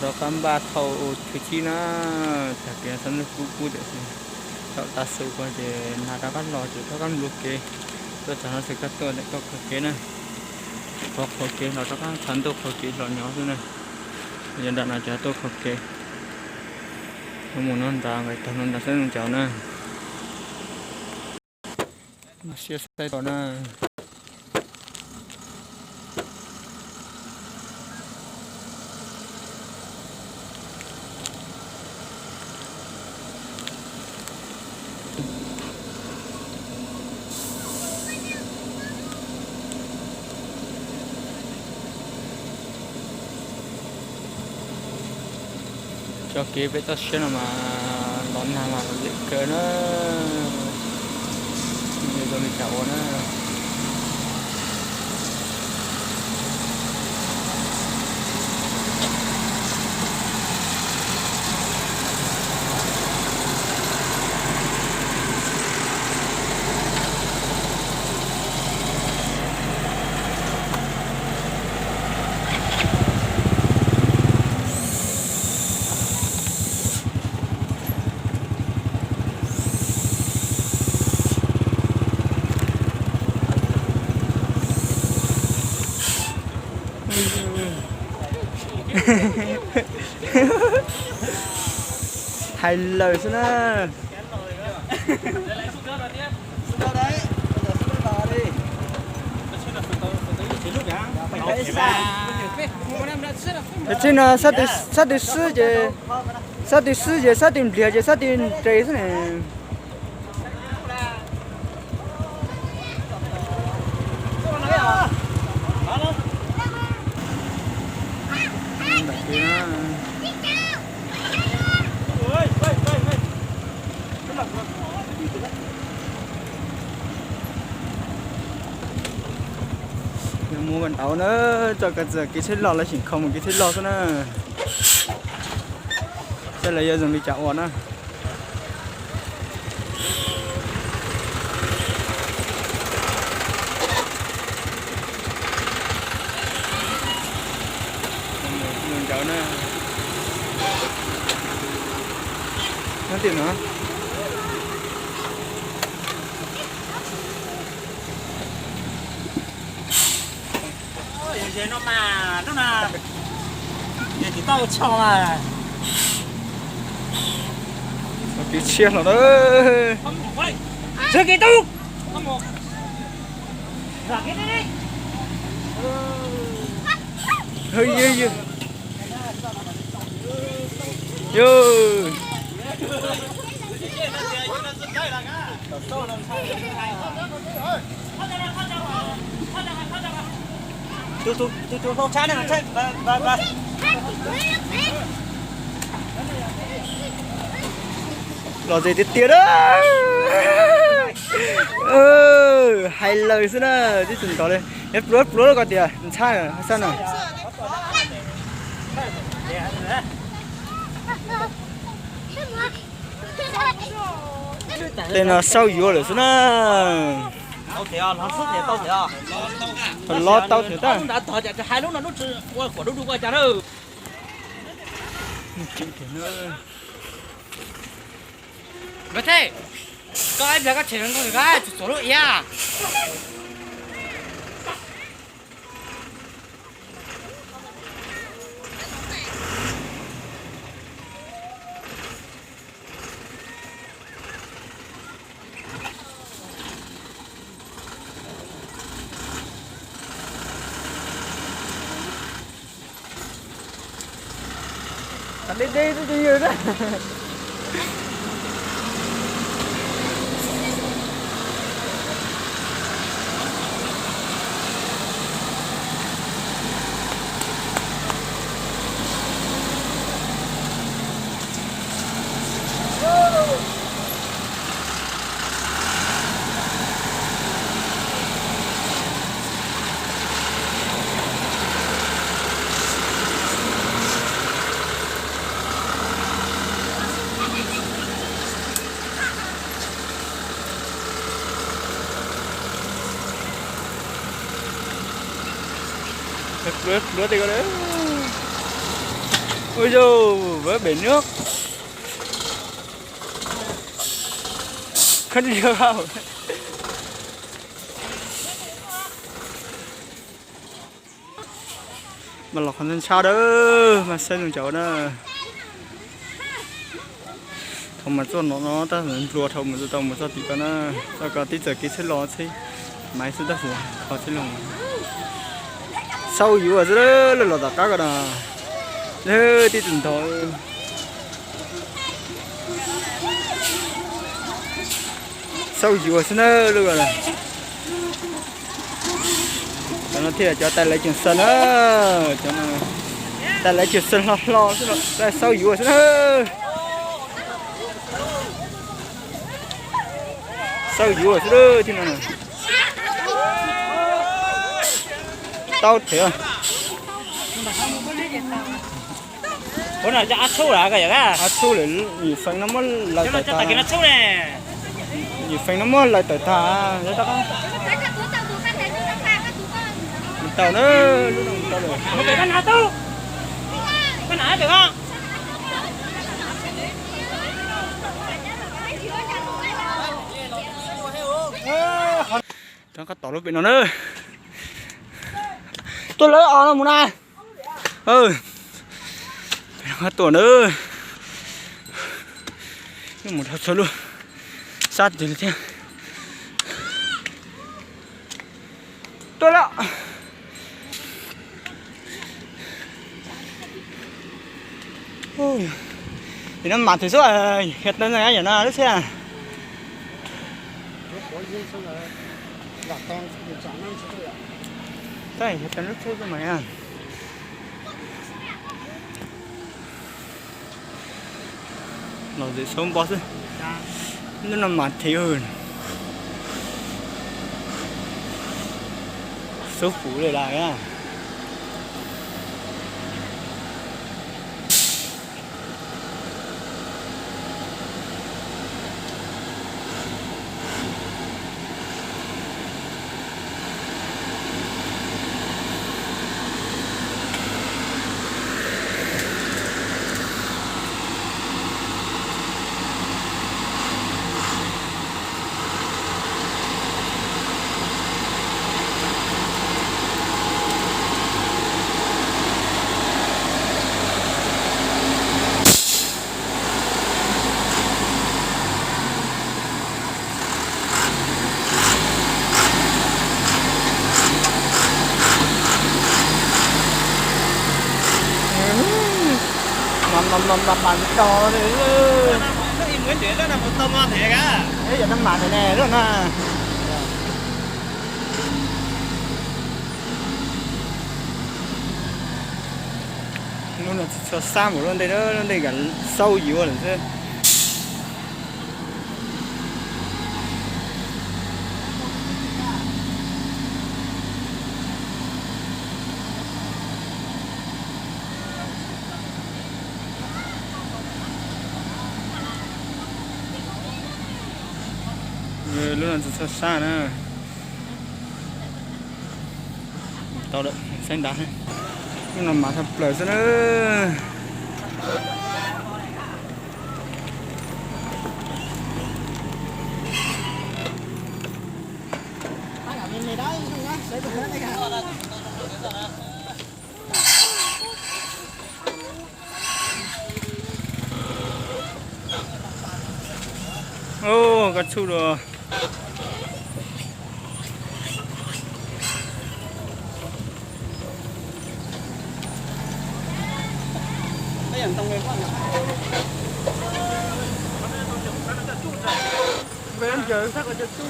đó cam ba thầu thứ chi nó thật kia sân cú cú được tạo ta sưu qua thì là đã bắt lò chỉ có con lục kia tôi chẳng nó sẽ cắt tôi để có kia này có kia nó các sản tôi kia lò nhỏ thế này giờ đã là trả tôi kia không muốn nó ra người ta nó đã sẽ chào nè chia sẻ đó nè cho kia với tất nhiên là mà đón nào mà dễ cỡ nó như tôi bị chậu nó hay lời xin á trên sát đi sư về sát tìm địa về sát tìm trái thế này mua gần tàu nữa cho cái giờ cái thiết lò là chỉ không một cái thiết lò thôi nè sẽ là giờ dùng đi chảo nè dùng chảo nè nó tiền nữa nó mà nó là để thì tao cho mà cái chia nó đó chơi cái tu không một ra cái đi hơi yo tôi không chán này chết và lò gì tiệt đó hay lời xin à chứ đừng có đây ép lúa có tiền sai rồi sao nào tên là sao yếu rồi xin à tao thấy à nó sức thì tao thấy à lo tao thấy ta đã thở chạy hai lúc là nó qua khỏi đâu qua chả đâu vậy thế có ai biết cái chuyện của người ta số lượng ya đi nhiều đó lướt đi con đấy Ôi dồi, với bể nước. Không đi được không? Mà lọc hành sao đó, mà xem đường chỗ đó. Không mà cho nó ta rùa thầu mà cho mà cho tí con nó, ta có tí giờ kia sẽ lo chứ, máy sẽ ta phù khó sẽ lòng. Sau yếu ở dưới đó là tất cả cái đó, thế tí từng thôi. Sau yếu ở dưới đó luôn rồi. Cho nó thiệt cho tay lấy chuyện sân á, cho nó tay lấy chuyện sân lo chứ nó sau yếu ở dưới đó. Sau yếu ở dưới đó thì nó tao thế à? Bữa nào cho ăn sâu là cái gì cả? À thu lại gì phanh nó mất lại Cho tới cho tao ta, nó sâu nè. gì phanh nó mất lại tới ta, đấy ta không? Tao nó lúc nào tao rồi. Một cái con hả tu? Con hả được không? Nó có tỏ lúc bị nó nữa. Tôi lấy nó muốn ai? Nó tổ nữa. Nhưng một thật số luôn. Sát gì thế? Tôi đó. Thì nó mặt thì số hết nó ra vậy nó xem. Đây, hết nó số cho mày à. Nó dễ sống boss ấy. Nó nằm mặt thì hơn. Số phủ để lại á. Mà bắn to đấy. Nó im cái chuyện đó là một tôm ngon thiệt á. Thế giờ nó mặn này nè, rất là luôn là cho xa một luôn đây đó, đây gần sâu dữ rồi chứ. Luôn là cho xa nữa. Tao đợi xanh đá nhưng mà mà thật lời cho nó ô cá chu rồi. Về ăn giờ chắc là cho chú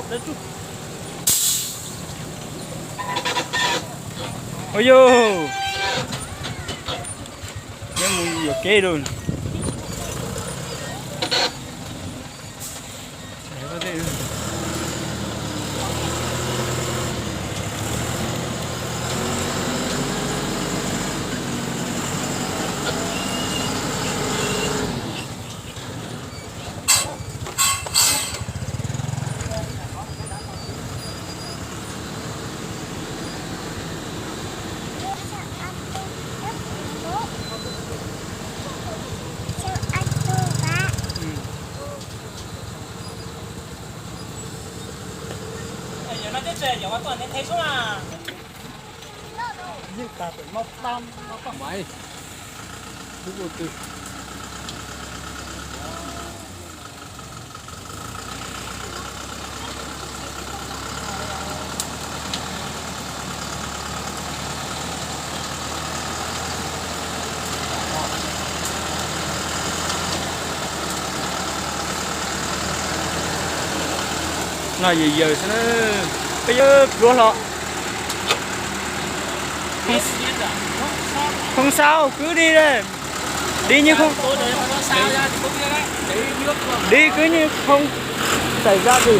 để chú. Ôi vô cái mùi giờ kê luôn. Mày đúng rồi từ là gì giờ nó bây giờ đua lọ không sao cứ đi đây đi như không đi cứ như không xảy ra gì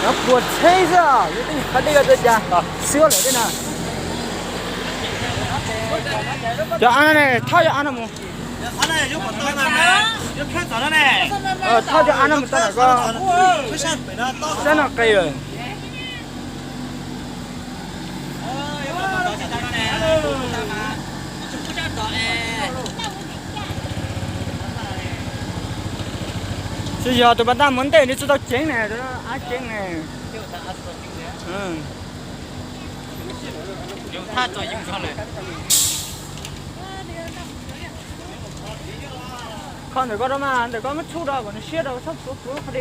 nó buồn thế sao như thế này đây là đây à xưa lại đây nào cho ăn này thay cho ăn không thay cho ăn không ta là có rất là cây rồi bây giờ tụi bạn ta muốn tiền đi cho tao chén này, tụi nó ăn chén này. Ừ. Dùng tha cho dùng cho này. Con để có đó mà, để có mất chút đâu, còn nó xiết đâu, sắp xuống xuống đi.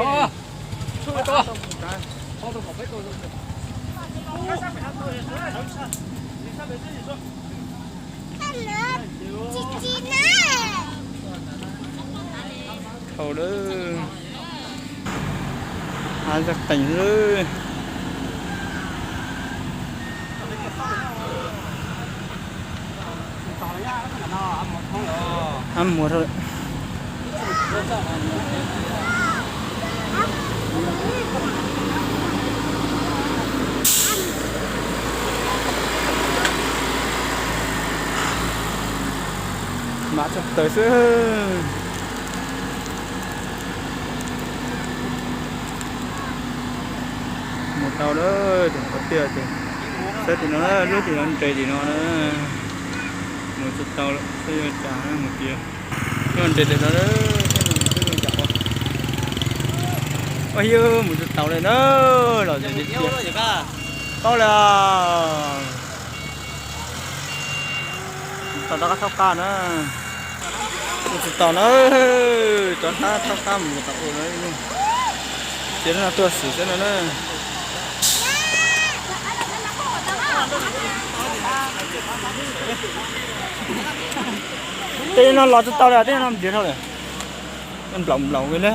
Chút to. Không được một cái tôi luôn. Thầu đó giặc tỉnh rồi ăn một thôi mà chụp tới xưa một tàu đó đừng có tiền thì sẽ thì nó lúc thì nó trời thì nó một chút tàu sẽ trả một kia còn trời thì nó nó chả có ôi dư một chút tàu này nó là gì đi tao là tao đã thóc ca nữa một chút tàu nó cho nó thóc ca một tàu đấy luôn chỉ là tôi xử thế này nữa thế nó lọt cho tao là thế nó làm gì thôi em lỏng cái đấy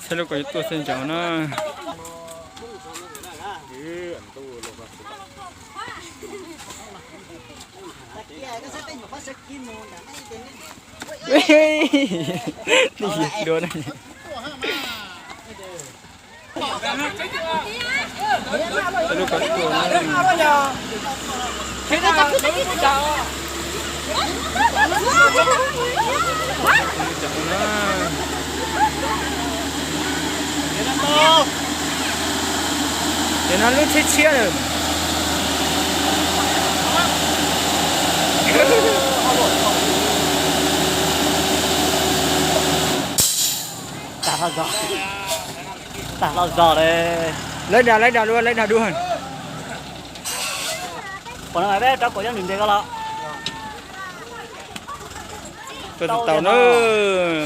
sẽ lúc cái tôi xin chào nó đi đồ này lúc cái tôi để nó lúc chia rồi tả là giò đây lấy đào luôn còn lại bé cháu có cho mình đây có tôi tàu nó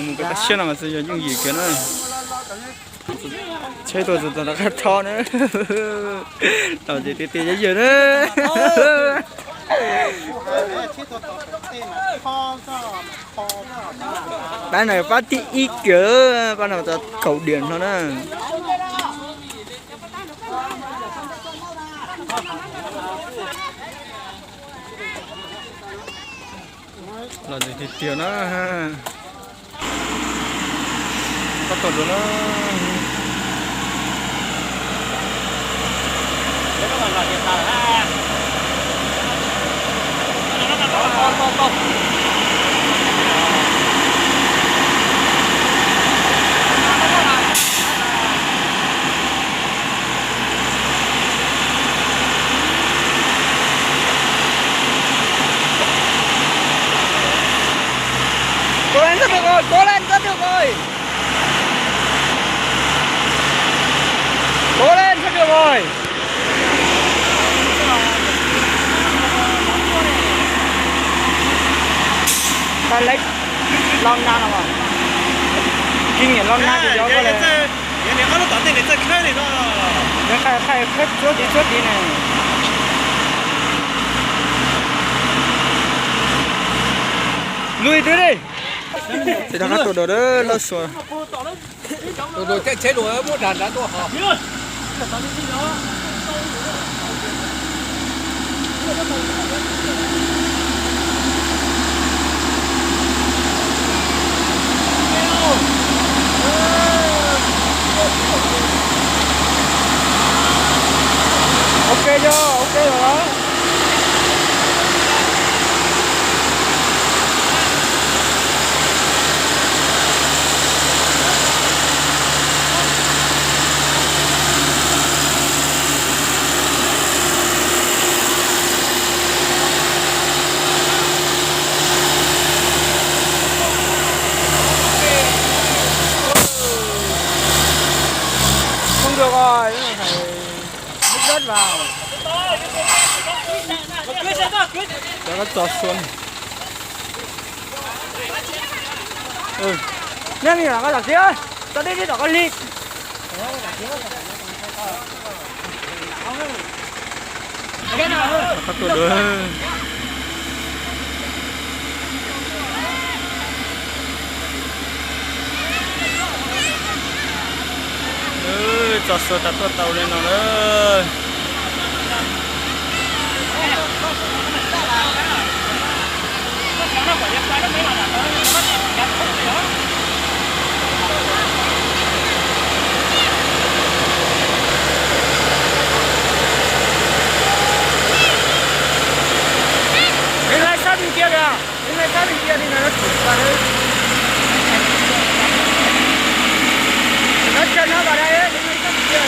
một cái xe nào mà sử dụng những gì kia nữa chơi tôi nó khát cho nữa tàu gì tê dễ dữ nữa cái này phát tí ít cửa con nào cho cầu điện thôi đó là gì thì tiền nó có còn nữa rồi, cố lên, rất được rồi. Cố lên, rất được rồi. Ta lấy lon na nào mà. Kinh nghiệm lon na thì gió có lẽ.你好多短的，你再开你那。你开车底呢。lui tới đi. Thì đang cắt đồ đó nó sủa. Đồ chế đồ mua đàn đã to hả? Ok chưa? Ok rồi đó. Không được rồi, phải múc đất vào. Cho nó trọt xuống. Ném gì là cái giặc kia. Cho đi đỏ con ly. Cắt đồ đó. Trọt xuống tắt tàu lên nó nữa. Bên này sát bên kia kìa. Bên này sát bên kia thì nó chụp vào đây. Nó chân nó vào đây ấy. Bên này sát bên kia.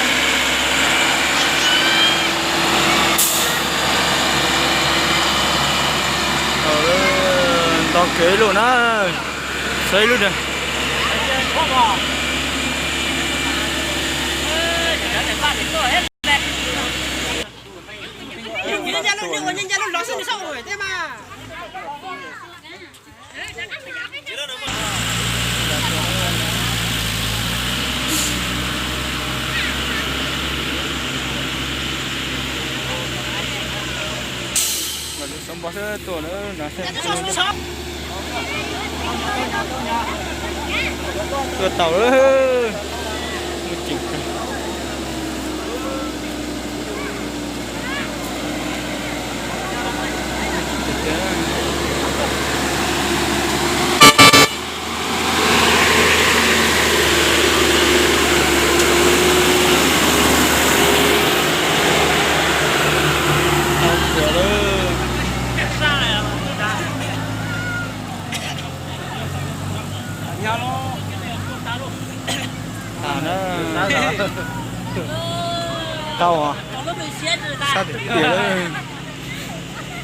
To kế luôn á. Xây luôn rồi. nhân dân nó sinh sao rồi thế mà. Mà được sống bó sơ tổ nữa nó sẽตัวเต่ามันจริงจังcao à? Sao để tiền đấy?